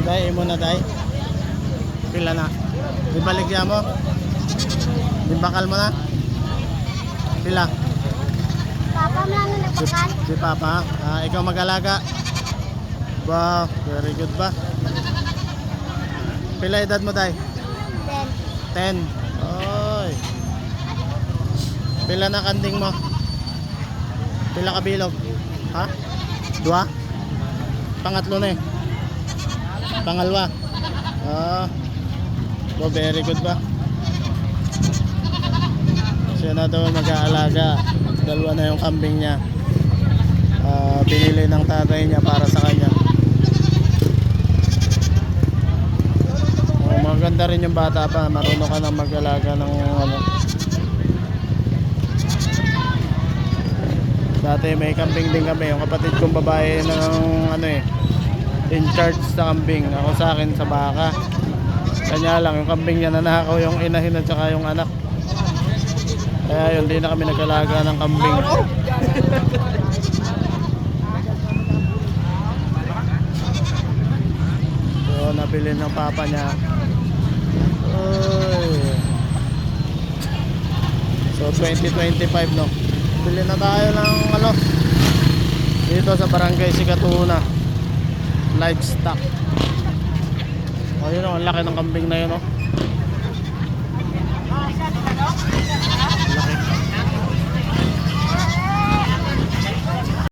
Day, imo na day. Pila na. Di baligya mo? Di bakal mo na? Pila? Papa mo lang nagpakal. Si Papa. Ikaw mag-alaga. Wow, very good ba? Pila edad mo day? 10. Oy. Pila na kanding mo? Pila ka bilog? Ha? 2? Pangatlo na eh. Pangalwa. Oh, very good ba? Siya na daw mag-aalaga. Dalawa na yung kambing niya. Binili ng tatay niya para sa kanya. Maganda rin yung bata pa. Marunong ka na mag-alaga ng ano. Dati may kambing din kami. Yung kapatid kong babae ng ano eh, in charge sa kambing. Ako sa akin sa baka. Kanya lang yung kambing niya nanakaw yung inahin at saka yung anak. Kaya yun, di na kami nag-alaga ng kambing. So nabili ng papa niya. Oy. So 2025 no. Bili na tayo ng ano dito sa Barangay Sikatuna Livestock. Ayun o, ang laki ng kambing na yun o.